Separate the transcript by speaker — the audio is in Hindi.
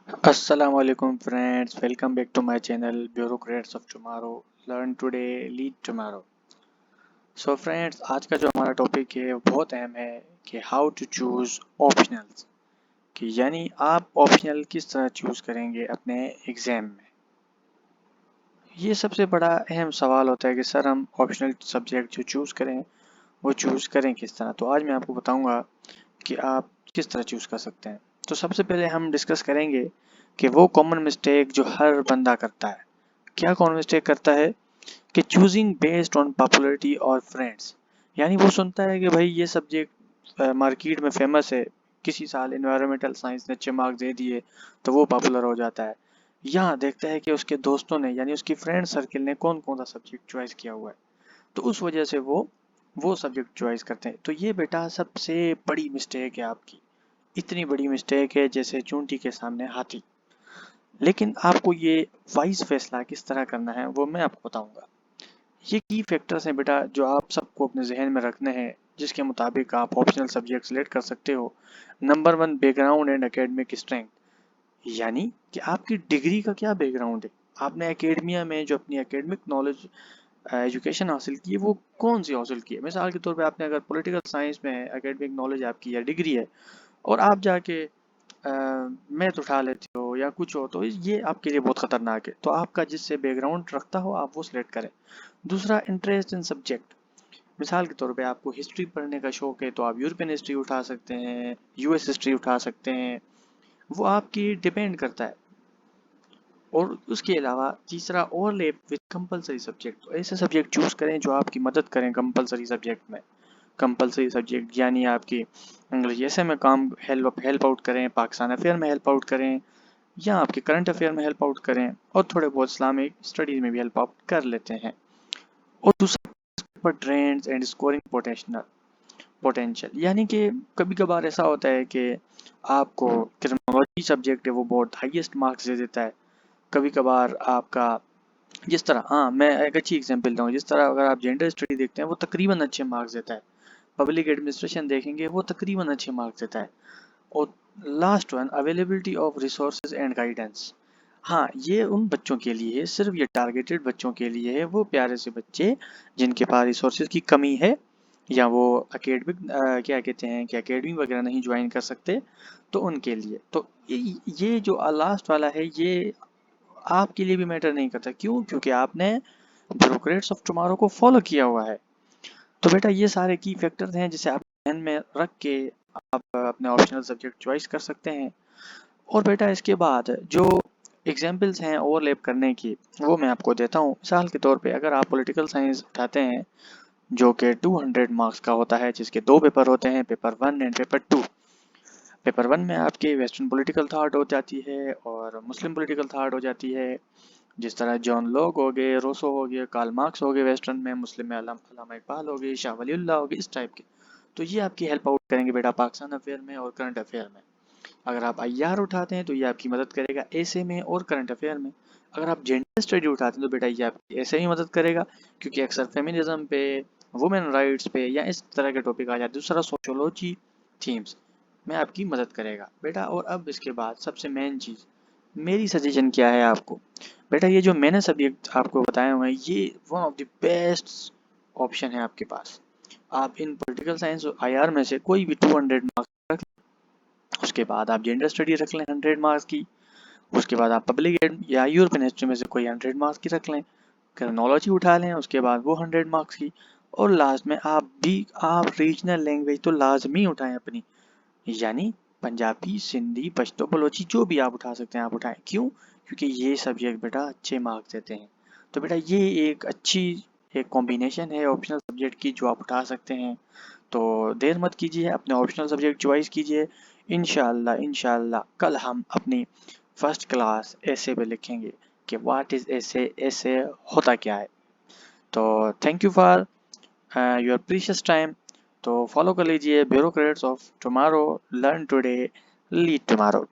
Speaker 1: Assalamualaikum friends, welcome back to my channel Bureaucrats of Tomorrow. Learn today, lead tomorrow. So friends, आज का जो हमारा टॉपिक है वो बहुत अहम है कि हाउ टू चूज ऑप्शनल्स, कि यानी आप ऑप्शनल किस तरह चूज करेंगे अपने एग्जाम में। ये सबसे बड़ा अहम सवाल होता है कि सर हम ऑप्शनल सब्जेक्ट जो चूज करें वो चूज करें किस तरह। तो आज मैं आपको बताऊंगा कि आप किस तरह चूज कर सकते हैं। तो सबसे पहले हम डिस्कस करेंगे कि वो कॉमन मिस्टेक जो हर बंदा करता है। क्या कॉमन मिस्टेक करता है कि चूजिंग बेस्ड ऑन पॉपुलैरिटी और फ्रेंड्स, यानी वो सुनता है कि भाई ये सब्जेक्ट मार्केट में फेमस है, किसी साल एनवायरमेंटल साइंस ने अच्छे मार्क्स दे दिए तो वो पॉपुलर हो जाता है। यहाँ देखता है कि उसके दोस्तों ने यानी उसकी फ्रेंड सर्किल ने कौन कौन सा सब्जेक्ट चॉइस किया हुआ है, तो उस वजह से वो सब्जेक्ट चॉइस करते हैं। तो ये बेटा सबसे बड़ी मिस्टेक है आपकी, इतनी बड़ी मिस्टेक है जैसे चूंटी के सामने हाथी। लेकिन आपको ये वाइज फैसला किस तरह करना है वो मैं आपको बताऊंगा। ये की फैक्टर्स हैं बेटा जो आप सबको अपने जहन में रखने हैं, जिसके मुताबिक आप ऑप्शनल सब्जेक्ट सेलेक्ट कर सकते हो। Number one, background and academic strength, यानी कि आपकी डिग्री का क्या बैकग्राउंड है, आपने एकेडमिया में जो अपनी एकेडमिक नॉलेज एजुकेशन हासिल की है वो कौन सी हासिल की है। मिसाल के तौर पे आपने अगर पॉलिटिकल साइंस में है, एकेडमिक नॉलेज आपकी या डिग्री है, और आप जाके मैथ उठा लेते हो या कुछ हो, तो ये आपके लिए बहुत खतरनाक है। तो आपका जिससे बैकग्राउंड रखता हो आप वो सिलेक्ट करें। दूसरा, इंटरेस्ट इन सब्जेक्ट, मिसाल के तौर पे आपको हिस्ट्री पढ़ने का शौक है तो आप यूरोपियन हिस्ट्री उठा सकते हैं, यूएस हिस्ट्री उठा सकते हैं, वो आपकी डिपेंड करता है। और उसके अलावा तीसरा, ओवरलैप विद कंपलसरी सब्जेक्ट, तो ऐसे सब्जेक्ट चूज करें जो आपकी मदद करें कंपलसरी सब्जेक्ट में। कंपलसरी सब्जेक्ट यानी आपकी इंग्लिश ऐसे में काम हेल्प आउट करें, पाकिस्तान अफेयर में हेल्प आउट करें, या आपके करंट अफेयर में हेल्प आउट करें, और थोड़े बहुत इस्लामिक स्टडीज में भी हेल्प आउट कर लेते हैं। और दूसरा पर ट्रेंड्स एंड स्कोरिंग पोटेंशियल, यानी कि कभी कभार ऐसा होता है कि आपको क्रिमिनोलॉजी सब्जेक्ट है वो बहुत हाईएस्ट मार्क्स दे देता है। कभी कभार आपका, जिस तरह, हाँ मैं एक अच्छी एग्जांपल दूँ, जिस तरह अगर आप जेंडर स्टडी देखते हैं वो तकरीबन अच्छे मार्क्स देता है, पब्लिक एडमिनिस्ट्रेशन देखेंगे वो तकरीबन अच्छे मार्क्स देता है। और last one, availability of resources and guidance, हाँ ये उन बच्चों के लिए है, सिर्फ ये टारगेटेड बच्चों के लिए है, वो प्यारे से बच्चे जिनके पास रिसोर्सेज की कमी है, या वो अकेडमिक क्या कहते हैं कि अकेडमी वगैरह नहीं ज्वाइन कर सकते, तो उनके लिए। तो ये जो लास्ट वाला है ये आपके लिए भी मैटर नहीं करता। क्यों? क्योंकि आपने ब्यूरोक्रेट्स ऑफ टुमारो को फॉलो किया हुआ है। तो बेटा ये सारे की फैक्टर्स हैं जिसे आप ध्यान में रख के आप अपने ऑप्शनल सब्जेक्ट चॉइस कर सकते हैं। और बेटा इसके बाद जो एग्जाम्पल्स हैं ओवरलैप करने की वो मैं आपको देता हूँ। मिसाल के तौर पे अगर आप पॉलिटिकल साइंस उठाते हैं जो कि 200 मार्क्स का होता है, जिसके दो पेपर होते हैं, paper one and paper two. Paper one में आपकी वेस्टर्न पॉलिटिकल थॉट हो जाती है और मुस्लिम पॉलिटिकल थॉट हो जाती है, जिस तरह जॉन लॉक हो गए, रोसो हो गए, कार्ल मार्क्स हो गए वेस्टर्न में, मुस्लिम में अल्लामा इकबाल हो गए, शाह वलीउल्लाह हो गए, इस टाइप के। तो ये आपकी हेल्प आउट करेंगे बेटा पाकिस्तान अफेयर में और करंट अफेयर में। अगर आप आईआर उठाते हैं तो ये आपकी मदद करेगा ऐसे में और करंट अफेयर में। अगर आप जेंडर स्टडी उठाते हैं तो बेटा ये आपकी ऐसे ही मदद करेगा, क्योंकि अक्सर फेमिनिज्म पे, वुमेन राइट्स पे या इस तरह के टॉपिक आ जाते हैं। दूसरा, सोशोलॉजी थीम्स में आपकी मदद करेगा बेटा। और अब इसके बाद सबसे मेन चीज़, मेरी सजेशन क्या है आपको। बेटा ये जो मैंने सब्जेक्ट आपको बताए हुए हैं ये one of the best option है आपके पास। आप इन पॉलिटिकल साइंस और आईआर में से कोई भी 200 मार्क्स रख लें। उसके बाद आप जेंडर स्टडी रख लें 100 मार्क्स की। उसके बाद आप पब्लिक एड या यूरोपियन हिस्ट्री में से कोई 100 मार्क्स की रख लें। क्रिमिनोलॉजी उठा लें उसके बाद वो 100 मार्क्स की। और लास्ट में आप रीजनल लैंग्वेज तो लाजमी उठाएं अपनी, यानी पंजाबी, सिंधी, पश्तो, बलोची, जो भी आप उठा सकते हैं आप उठाएं। क्यों? क्योंकि ये सब्जेक्ट बेटा अच्छे मार्क्स देते हैं। तो बेटा ये एक अच्छी एक कॉम्बिनेशन है ऑप्शनल सब्जेक्ट की जो आप उठा सकते हैं। तो देर मत कीजिए, अपने ऑप्शनल सब्जेक्ट चॉइस कीजिए। इंशाल्लाह इंशाल्लाह कल हम अपनी फर्स्ट क्लास ऐसे पे लिखेंगे कि व्हाट इज ऐसे, ऐसे होता क्या है। तो thank you for your precious time. तो फॉलो कर लीजिए bureaucrats of tomorrow, learn today, lead tomorrow.